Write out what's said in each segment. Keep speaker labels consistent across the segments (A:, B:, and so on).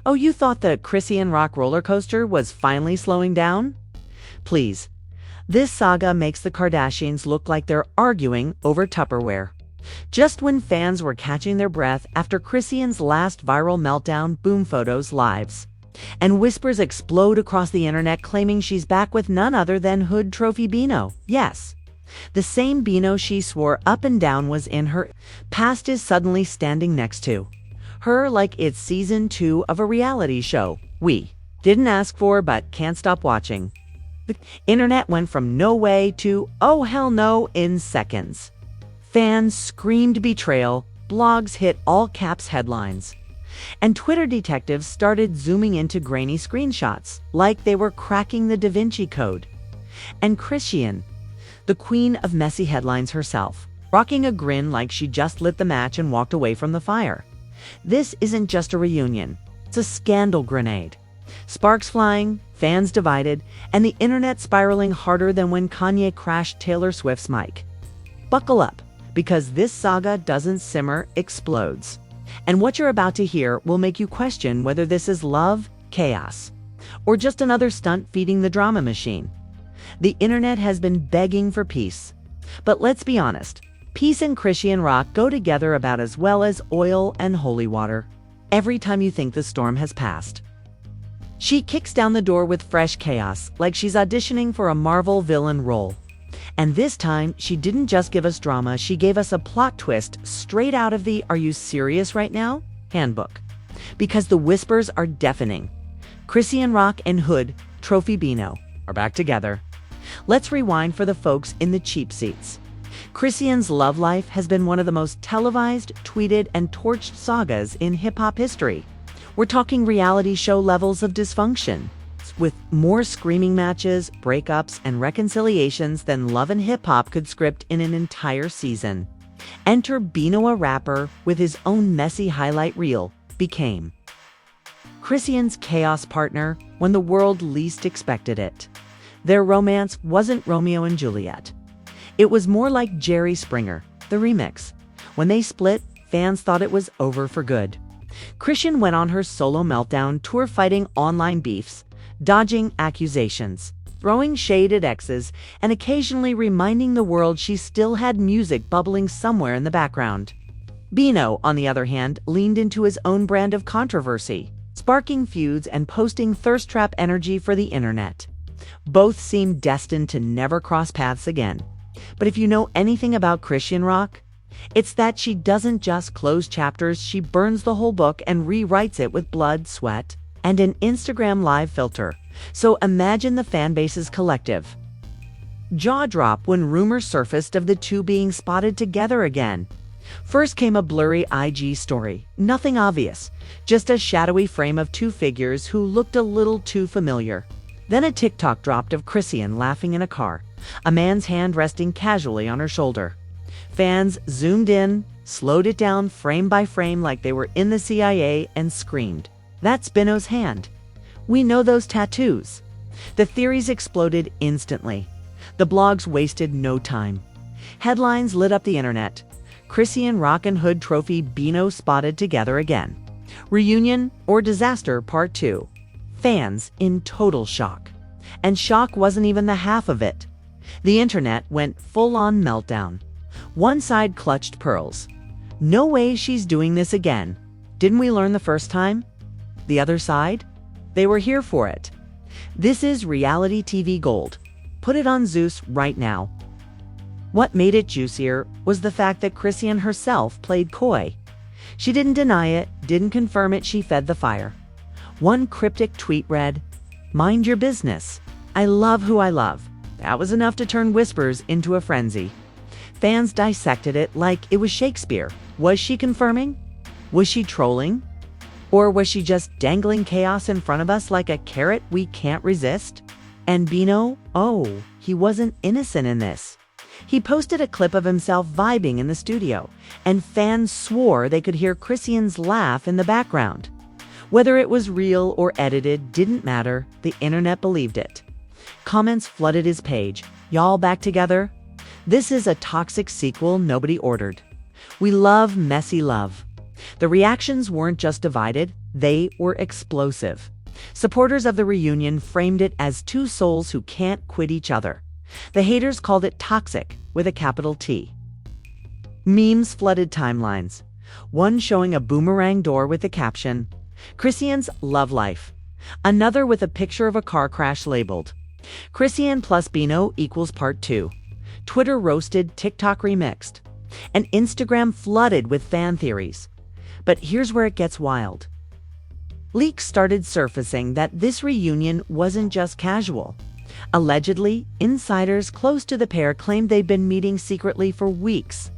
A: Oh, you thought the Chrisean rock roller coaster was finally slowing down? Please. This saga makes the Kardashians look like they're arguing over Tupperware. Just when fans were catching their breath after Chrisean's last viral meltdown, boom photos lives. And whispers explode across the internet claiming she's back with none other than Hood Trophy Bino. Yes. The same Bino she swore up and down was in her past is suddenly standing next to her like it's season 2 of a reality show we didn't ask for but can't stop watching. The internet went from no way to oh hell no in seconds. Fans screamed betrayal, blogs hit all caps headlines, and Twitter detectives started zooming into grainy screenshots like they were cracking the Da Vinci Code. And Chrisean, the queen of messy headlines herself, rocking a grin like she just lit the match and walked away from the fire. This isn't just a reunion, it's a scandal grenade. Sparks flying, fans divided, and the internet spiraling harder than when Kanye crashed Taylor Swift's mic. Buckle up, because this saga doesn't simmer, explodes. And what you're about to hear will make you question whether this is love, chaos, or just another stunt feeding the drama machine. The internet has been begging for peace. But let's be honest, peace and Chrisean rock go together about as well as oil and holy water. Every time you think the storm has passed, she kicks down the door with fresh chaos, like she's auditioning for a Marvel villain role. And this time, she didn't just give us drama, she gave us a plot twist straight out of the "Are you serious right now?" handbook. Because the whispers are deafening. Chrisean rock and Hood Trophy Bino are back together. Let's rewind for the folks in the cheap seats. Chrisean's love life has been one of the most televised, tweeted, and torched sagas in hip-hop history. We're talking reality show levels of dysfunction, with more screaming matches, breakups, and reconciliations than Love and Hip Hop could script in an entire season. Enter Bino, a rapper, with his own messy highlight reel, became Chrisean's chaos partner when the world least expected it. Their romance wasn't Romeo and Juliet. It was more like Jerry Springer, the remix. When they split, fans thought it was over for good. Chrisean went on her solo meltdown tour fighting online beefs, dodging accusations, throwing shade at exes, and occasionally reminding the world she still had music bubbling somewhere in the background. Bino, on the other hand, leaned into his own brand of controversy, sparking feuds and posting thirst trap energy for the internet. Both seemed destined to never cross paths again. But if you know anything about Chrisean rock, it's that she doesn't just close chapters, she burns the whole book and rewrites it with blood, sweat, and an Instagram live filter. So imagine the fanbase's collective jaw drop when rumors surfaced of the two being spotted together again. First came a blurry IG story, nothing obvious, just a shadowy frame of two figures who looked a little too familiar. Then a TikTok dropped of Chrisean laughing in a car, a man's hand resting casually on her shoulder. Fans zoomed in, slowed it down frame by frame like they were in the CIA, and screamed, "That's Bino's hand. We know those tattoos." The theories exploded instantly. The blogs wasted no time. Headlines lit up the internet. Chrisean rock and Hood Trophy Bino spotted together again. Reunion or disaster part 2. Fans in total shock. And shock wasn't even the half of it. The internet went full-on meltdown. One side clutched pearls. "No way she's doing this again. Didn't we learn the first time?" The other side? They were here for it. This is reality TV gold. Put it on Zeus right now. What made it juicier was the fact that Chrisean herself played coy. She didn't deny it, didn't confirm it, she fed the fire. One cryptic tweet read, "Mind your business. I love who I love." That was enough to turn whispers into a frenzy. Fans dissected it like it was Shakespeare. Was she confirming? Was she trolling? Or was she just dangling chaos in front of us like a carrot we can't resist? And Bino, oh, he wasn't innocent in this. He posted a clip of himself vibing in the studio, and fans swore they could hear Chrisean's laugh in the background. Whether it was real or edited didn't matter, the internet believed it. Comments flooded his page. "Y'all back together? This is a toxic sequel nobody ordered. We love messy love." The reactions weren't just divided, They were explosive. Supporters of the reunion framed it as two souls who can't quit each other. The haters called it toxic, with a capital T. Memes flooded timelines. One showing a boomerang door with the caption, "Chrisean's love life." Another with a picture of a car crash labeled, "Chrisean plus Bino equals part 2. Twitter roasted, TikTok remixed. And Instagram flooded with fan theories. But here's where it gets wild. Leaks started surfacing that this reunion wasn't just casual. Allegedly, insiders close to the pair claimed they'd been meeting secretly for weeks.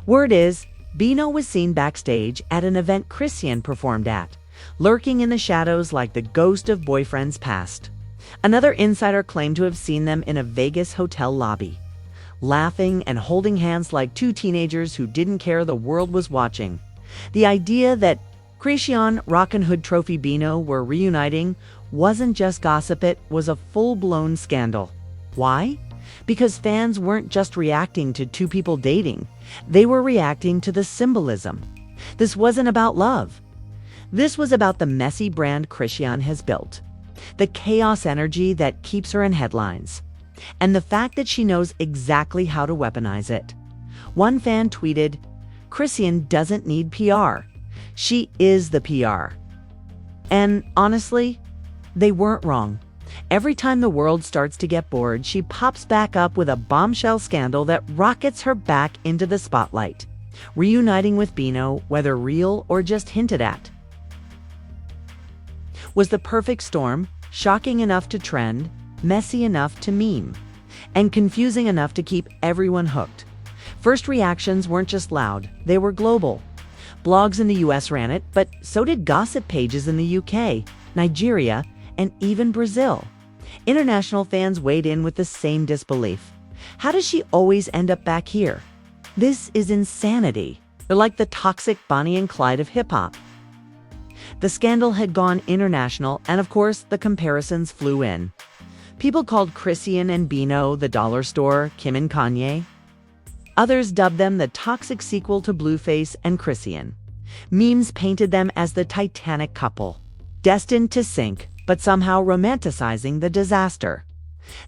A: Word is, Bino was seen backstage at an event Chrisean performed at, lurking in the shadows like the ghost of boyfriends past. Another insider claimed to have seen them in a Vegas hotel lobby, laughing and holding hands like two teenagers who didn't care the world was watching. The idea that Chrisean, Rock and Hood Trophy Bino were reuniting wasn't just gossip, it was a full-blown scandal. Why? Because fans weren't just reacting to two people dating, they were reacting to the symbolism. This wasn't about love. This was about the messy brand Chrisean has built, the chaos energy that keeps her in headlines, and the fact that she knows exactly how to weaponize it. One fan tweeted, "Chrisean doesn't need PR. She is the PR." And honestly, they weren't wrong. Every time the world starts to get bored, she pops back up with a bombshell scandal that rockets her back into the spotlight, reuniting with Bino, whether real or just hinted at. Was the perfect storm, shocking enough to trend, messy enough to meme, and confusing enough to keep everyone hooked. First reactions weren't just loud, they were global. Blogs in the US ran it, but so did gossip pages in the UK, Nigeria, and even Brazil. International fans weighed in with the same disbelief. How does she always end up back here? This is insanity. They're like the toxic Bonnie and Clyde of hip-hop. The scandal had gone international, and of course, the comparisons flew in. People called Chrisean and Bino the dollar store, Kim and Kanye. Others dubbed them the toxic sequel to Blueface and Chrisean. Memes painted them as the Titanic couple, destined to sink, but somehow romanticizing the disaster.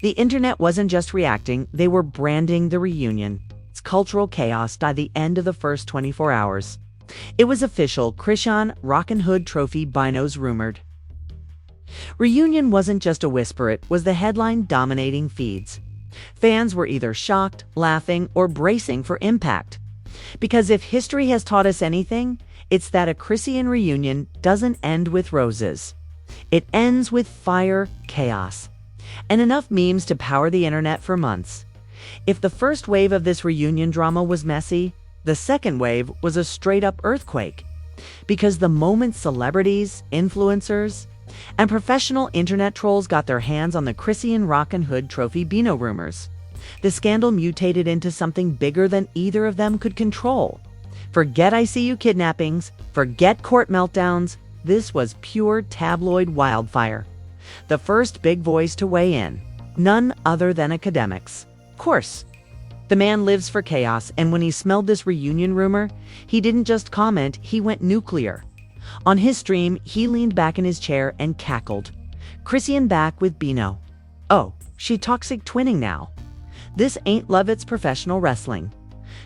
A: The internet wasn't just reacting, they were branding the reunion. It's cultural chaos by the end of the first 24 hours. It was official, Chrisean, Rock and Hood Trophy Binos rumored. Reunion wasn't just a whisper, it was the headline dominating feeds. Fans were either shocked, laughing, or bracing for impact. Because if history has taught us anything, it's that a Chrisean reunion doesn't end with roses. It ends with fire, chaos, and enough memes to power the internet for months. If the first wave of this reunion drama was messy, the second wave was a straight-up earthquake. Because the moment celebrities, influencers, and professional internet trolls got their hands on the Chrisean Rock and Hood Trophy Bino rumors, the scandal mutated into something bigger than either of them could control. Forget ICU kidnappings, forget court meltdowns, this was pure tabloid wildfire. The first big voice to weigh in, none other than academics. Of course. The man lives for chaos, and when he smelled this reunion rumor, he didn't just comment, he went nuclear. On his stream, he leaned back in his chair and cackled. Chrisean back with Bino. Oh, she toxic twinning now. This ain't love, it's professional wrestling.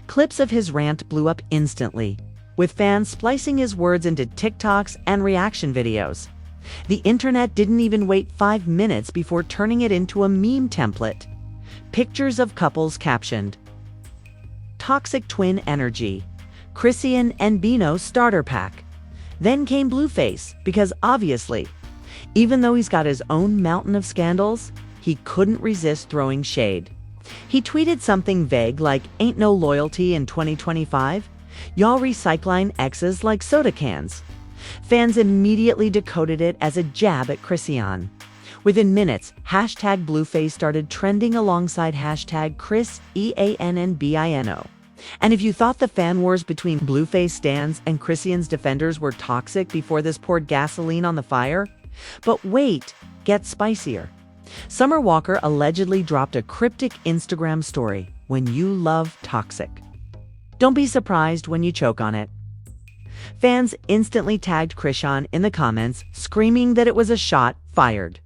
A: Clips of his rant blew up instantly, with fans splicing his words into TikToks and reaction videos. The internet didn't even wait 5 minutes before turning it into a meme template. Pictures of couples captioned, "Toxic twin energy, Chrisean and Bino starter pack." Then came Blueface, because obviously, even though he's got his own mountain of scandals, he couldn't resist throwing shade. He tweeted something vague like, "Ain't no loyalty in 2025. Y'all recycling exes like soda cans." Fans immediately decoded it as a jab at Chrisean. Within minutes, hashtag Blueface started trending alongside hashtag Chris EANNBINO. And if you thought the fan wars between Blueface stans and Chrisean's defenders were toxic before this poured gasoline on the fire, but wait, get spicier. Summer Walker allegedly dropped a cryptic Instagram story, "When you love toxic. Don't be surprised when you choke on it." Fans instantly tagged Chrisean in the comments, screaming that it was a shot fired.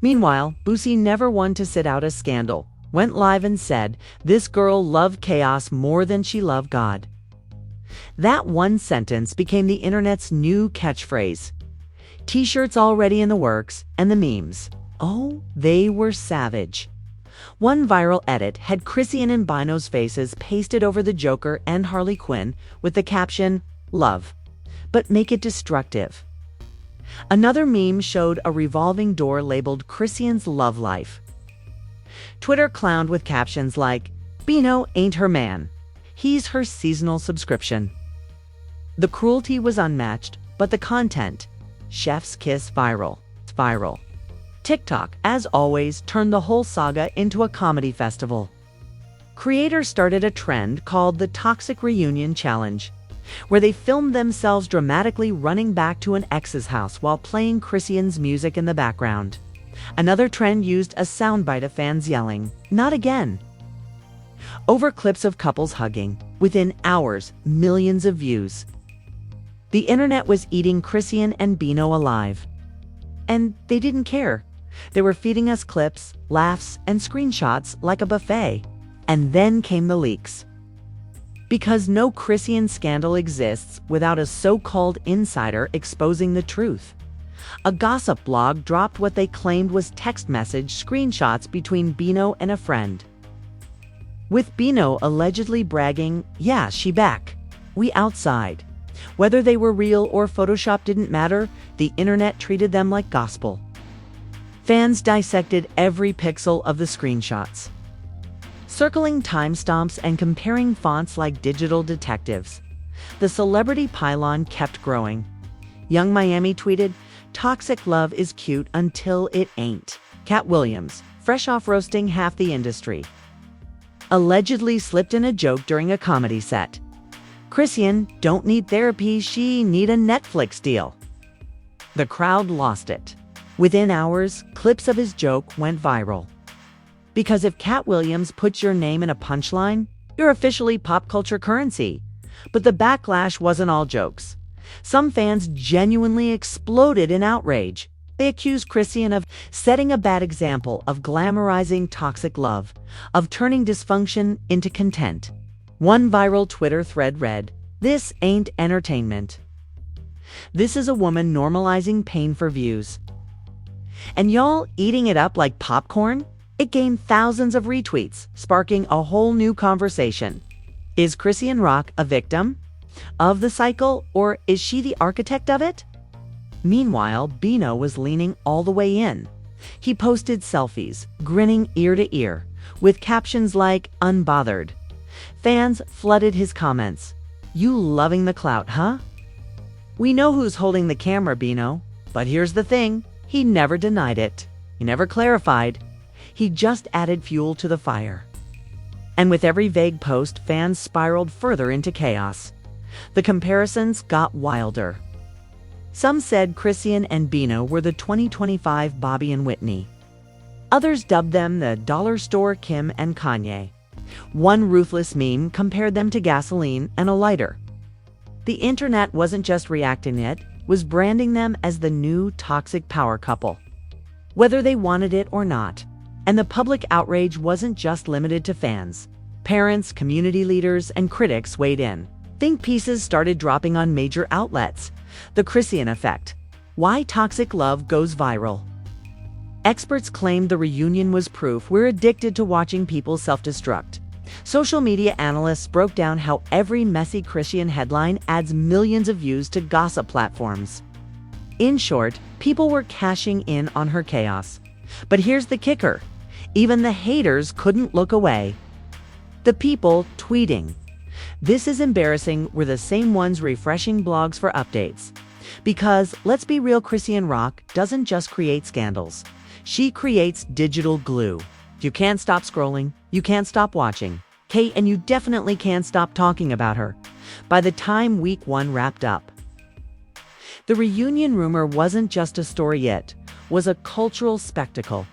A: Meanwhile, Boosie, never one to sit out a scandal, went live and said, "This girl loved chaos more than she loved God." That one sentence became the internet's new catchphrase. T-shirts already in the works, and the memes. Oh, they were savage. One viral edit had Chrisean and Bino's faces pasted over the Joker and Harley Quinn with the caption, "Love, but make it destructive." Another meme showed a revolving door labeled Chrisean's love life. Twitter clowned with captions like, "Bino ain't her man. He's her seasonal subscription." The cruelty was unmatched, but the content, chef's kiss viral. TikTok, as always, turned the whole saga into a comedy festival. Creators started a trend called the Toxic Reunion Challenge, where they filmed themselves dramatically running back to an ex's house while playing Chrisean's music in the background. Another trend used a soundbite of fans yelling, "Not again!" over clips of couples hugging. Within hours, millions of views. The internet was eating Chrisean and Bino alive. And they didn't care. They were feeding us clips, laughs, and screenshots like a buffet. And then came the leaks. Because no Chrisean scandal exists without a so-called insider exposing the truth. A gossip blog dropped what they claimed was text message screenshots between Bino and a friend. With Bino allegedly bragging, "Yeah, she back. We outside." Whether they were real or Photoshop didn't matter, the internet treated them like gospel. Fans dissected every pixel of the screenshots, circling timestamps and comparing fonts like digital detectives. The celebrity pylon kept growing. Young Miami tweeted, "Toxic love is cute until it ain't." Cat Williams, fresh off roasting half the industry, allegedly slipped in a joke during a comedy set. Chrisean don't need therapy, she need a Netflix deal. The crowd lost it. Within hours, clips of his joke went viral. Because if Cat Williams puts your name in a punchline, you're officially pop culture currency. But the backlash wasn't all jokes. Some fans genuinely exploded in outrage. They accused Chrisean of setting a bad example, of glamorizing toxic love, of turning dysfunction into content. One viral Twitter thread read, "This ain't entertainment. This is a woman normalizing pain for views. And y'all eating it up like popcorn?" It gained thousands of retweets, sparking a whole new conversation. Is Chrisean Rock a victim of the cycle, or is she the architect of it? Meanwhile, Bino was leaning all the way in. He posted selfies, grinning ear to ear, with captions like, "Unbothered." Fans flooded his comments. "You loving the clout, huh? We know who's holding the camera, Bino." But here's the thing, he never denied it. He never clarified. He just added fuel to the fire. And with every vague post, fans spiraled further into chaos. The comparisons got wilder. Some said Chrisean and Bino were the 2025 Bobby and Whitney. Others dubbed them the dollar store Kim and Kanye. One ruthless meme compared them to gasoline and a lighter. The internet wasn't just reacting, it was branding them as the new toxic power couple, whether they wanted it or not. And the public outrage wasn't just limited to fans. Parents, community leaders, and critics weighed in. Think pieces started dropping on major outlets. The Chrisean effect. Why toxic love goes viral. Experts claimed the reunion was proof we're addicted to watching people self-destruct. Social media analysts broke down how every messy Chrisean headline adds millions of views to gossip platforms. In short, people were cashing in on her chaos. But here's the kicker. Even the haters couldn't look away. The people tweeting, "This is embarrassing," were the same ones refreshing blogs for updates. Because, let's be real, Chrisean Rock doesn't just create scandals. She creates digital glue. You can't stop scrolling, you can't stop watching. Kate, and you definitely can't stop talking about her. By the time week one wrapped up, the reunion rumor wasn't just a story, it was a cultural spectacle.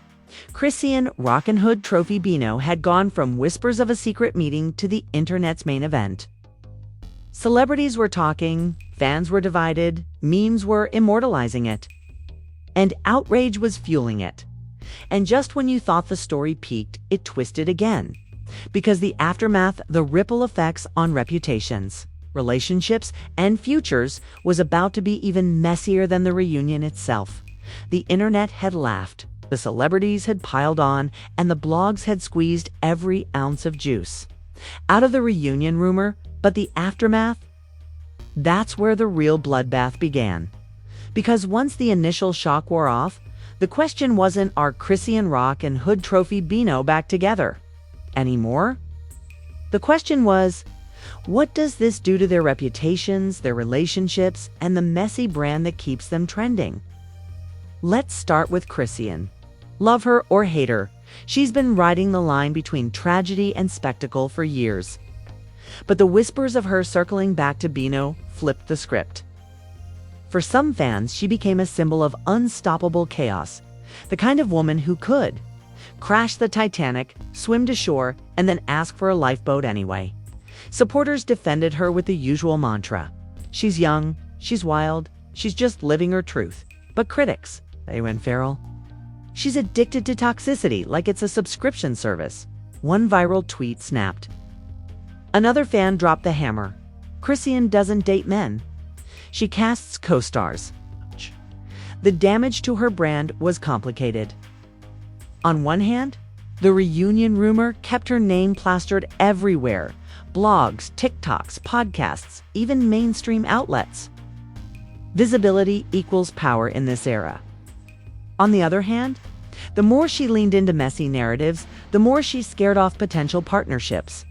A: Chrisean Rockin' Hood Trophy Bino had gone from whispers of a secret meeting to the internet's main event. Celebrities were talking, Fans were divided, memes were immortalizing it, and outrage was fueling it. And just when you thought the story peaked, it twisted again. Because the aftermath, the ripple effects on reputations, relationships, and futures was about to be even messier than the reunion itself. The internet had laughed, the celebrities had piled on, and the blogs had squeezed every ounce of juice out of the reunion rumor, but the aftermath? That's where the real bloodbath began. Because once the initial shock wore off, the question wasn't, are Chrisean Rock and Hood Trophy Bino back together anymore? The question was, what does this do to their reputations, their relationships, and the messy brand that keeps them trending? Let's start with Chrisean. Love her or hate her, she's been riding the line between tragedy and spectacle for years. But the whispers of her circling back to Bino flipped the script. For some fans, she became a symbol of unstoppable chaos, the kind of woman who could crash the Titanic, swim to shore, and then ask for a lifeboat anyway. Supporters defended her with the usual mantra: she's young, she's wild, she's just living her truth. But critics, they went feral. She's addicted to toxicity like it's a subscription service. One viral tweet snapped. Another fan dropped the hammer. Chrisean doesn't date men. She casts co-stars. The damage to her brand was complicated. On one hand, the reunion rumor kept her name plastered everywhere. Blogs, TikToks, podcasts, even mainstream outlets. Visibility equals power in this era. On the other hand, the more she leaned into messy narratives, the more she scared off potential partnerships.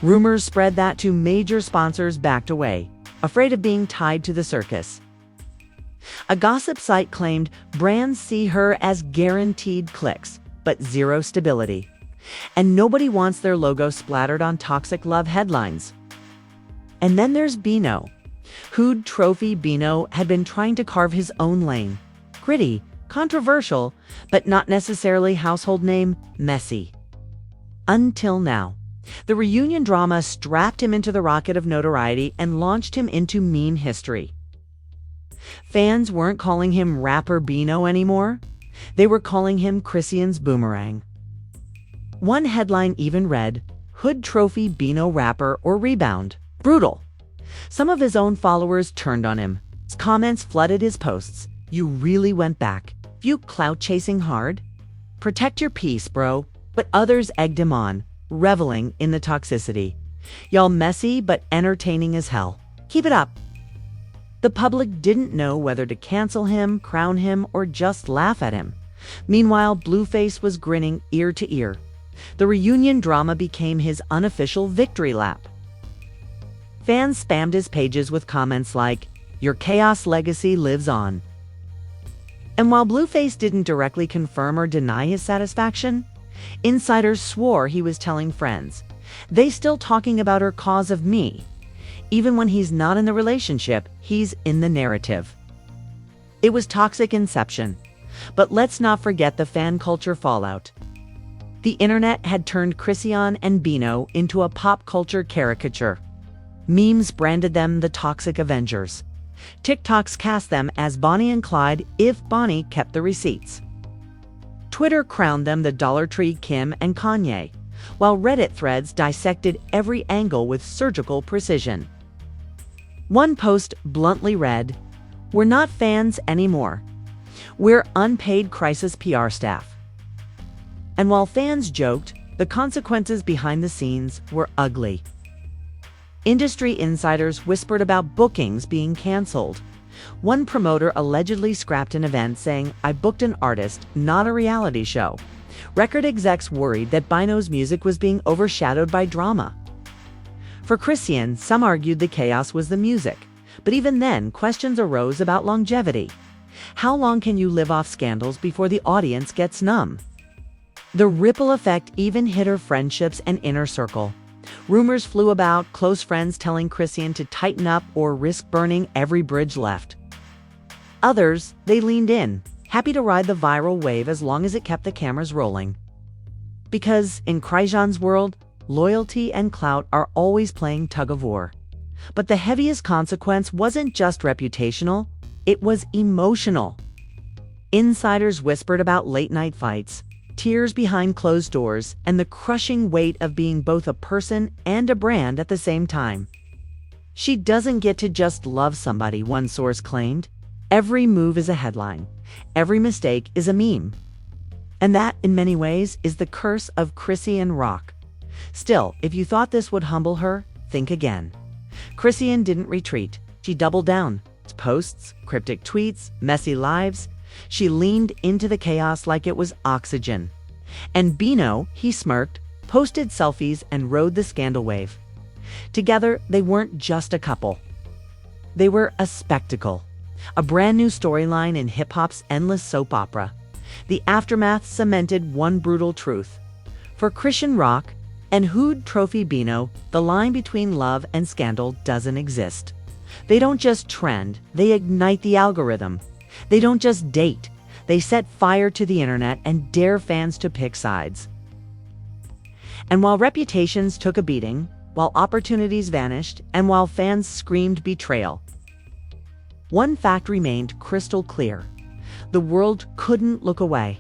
A: Rumors spread that two major sponsors backed away, afraid of being tied to the circus. A gossip site claimed brands see her as guaranteed clicks, but zero stability. And nobody wants their logo splattered on toxic love headlines. And then there's Bino. Hood Trophy Bino had been trying to carve his own lane. Gritty, controversial, but not necessarily household name, messy. Until now. The reunion drama strapped him into the rocket of notoriety and launched him into meme history. Fans weren't calling him rapper Bino anymore. They were calling him Chrisean's boomerang. One headline even read, Hood Trophy Bino rapper or rebound. Brutal. Some of his own followers turned on him. His comments flooded his posts. You really went back. You clout chasing hard? Protect your peace, bro. But others egged him on, reveling in the toxicity. Y'all messy but entertaining as hell. Keep it up. The public didn't know whether to cancel him, crown him, or just laugh at him. Meanwhile, Blueface was grinning ear to ear. The reunion drama became his unofficial victory lap. Fans spammed his pages with comments like, "Your chaos legacy lives on." And while Blueface didn't directly confirm or deny his satisfaction, insiders swore he was telling friends, "They still talking about her cause of me." Even when he's not in the relationship, he's in the narrative. It was toxic inception. But let's not forget the fan culture fallout. The internet had turned Chrisean and Bino into a pop culture caricature. Memes branded them the toxic Avengers. TikToks cast them as Bonnie and Clyde if Bonnie kept the receipts. Twitter crowned them the Dollar Tree Kim and Kanye, while Reddit threads dissected every angle with surgical precision. One post bluntly read, "We're not fans anymore. We're unpaid crisis PR staff." And while fans joked, the consequences behind the scenes were ugly. Industry insiders whispered about bookings being canceled. One promoter allegedly scrapped an event saying, "I booked an artist, not a reality show." Record execs worried that Bino's music was being overshadowed by drama. For Chrisean, some argued the chaos was the music. But even then, questions arose about longevity. How long can you live off scandals before the audience gets numb? The ripple effect even hit her friendships and inner circle. Rumors flew about, close friends telling Chrisean to tighten up or risk burning every bridge left. Others, they leaned in, happy to ride the viral wave as long as it kept the cameras rolling. Because in Chrisean's world, loyalty and clout are always playing tug of war. But the heaviest consequence wasn't just reputational, it was emotional. Insiders whispered about late-night fights, tears behind closed doors, and the crushing weight of being both a person and a brand at the same time. She doesn't get to just love somebody, one source claimed. Every move is a headline. Every mistake is a meme. And that, in many ways, is the curse of Chrisean rock. Still, if you thought this would humble her, think again. Chrisean didn't retreat. She doubled down. Posts, cryptic tweets, messy lives. She leaned into the chaos like it was oxygen. And Bino, he smirked, posted selfies and rode the scandal wave. Together, they weren't just a couple. They were a spectacle. A brand new storyline in hip-hop's endless soap opera. The aftermath cemented one brutal truth. For Chrisean rock and Hood Trophy Bino, the line between love and scandal doesn't exist. They don't just trend, they ignite the algorithm. They don't just date, they set fire to the internet and dare fans to pick sides. And while reputations took a beating, while opportunities vanished, and while fans screamed betrayal, one fact remained crystal clear. The world couldn't look away.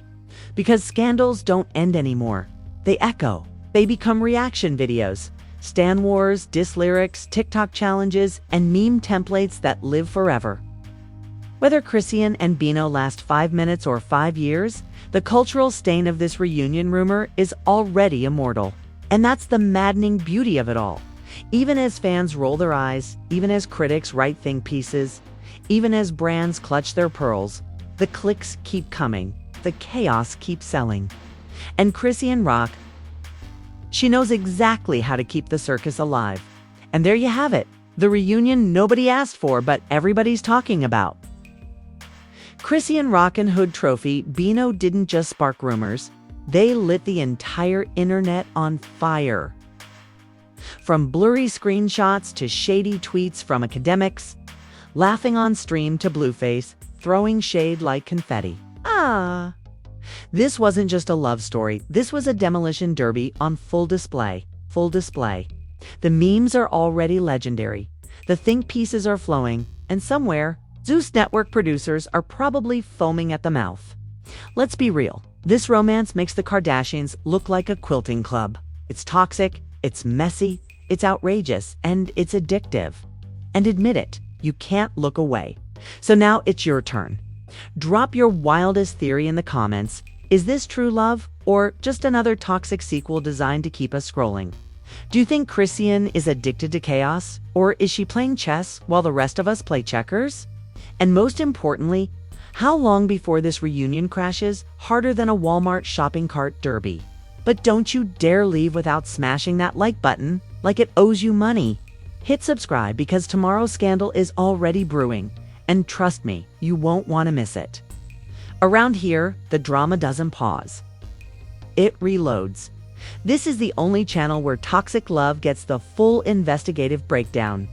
A: Because scandals don't end anymore. They echo. They become reaction videos. Stan wars, diss lyrics, TikTok challenges, and meme templates that live forever. Whether Chrisean and Bino last 5 minutes or 5 years, the cultural stain of this reunion rumor is already immortal. And that's the maddening beauty of it all. Even as fans roll their eyes, even as critics write think pieces, even as brands clutch their pearls, the clicks keep coming, the chaos keeps selling. And Chrisean rock, she knows exactly how to keep the circus alive. And there you have it, the reunion nobody asked for but everybody's talking about. Chrisean rock and Hood Trophy Bino didn't just spark rumors, they lit the entire internet on fire. From blurry screenshots to shady tweets from academics, laughing on stream to Blueface, throwing shade like confetti. This wasn't just a love story, this was a demolition derby on full display. The memes are already legendary, the think pieces are flowing, and somewhere, Zeus Network producers are probably foaming at the mouth. Let's be real, this romance makes the Kardashians look like a quilting club. It's toxic, it's messy, it's outrageous, and it's addictive. And admit it, you can't look away. So now it's your turn. Drop your wildest theory in the comments. Is this true love, or just another toxic sequel designed to keep us scrolling? Do you think Chrisean is addicted to chaos, or is she playing chess while the rest of us play checkers? And most importantly, how long before this reunion crashes harder than a Walmart shopping cart derby? But don't you dare leave without smashing that like button like it owes you money. Hit subscribe because tomorrow's scandal is already brewing. And trust me, you won't want to miss it. Around here, the drama doesn't pause. It reloads. This is the only channel where toxic love gets the full investigative breakdown.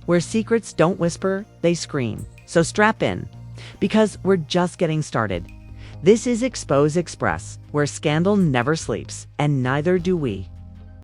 A: Where secrets don't whisper, they scream. So strap in, because we're just getting started. This is Expose Express, where scandal never sleeps, and neither do we.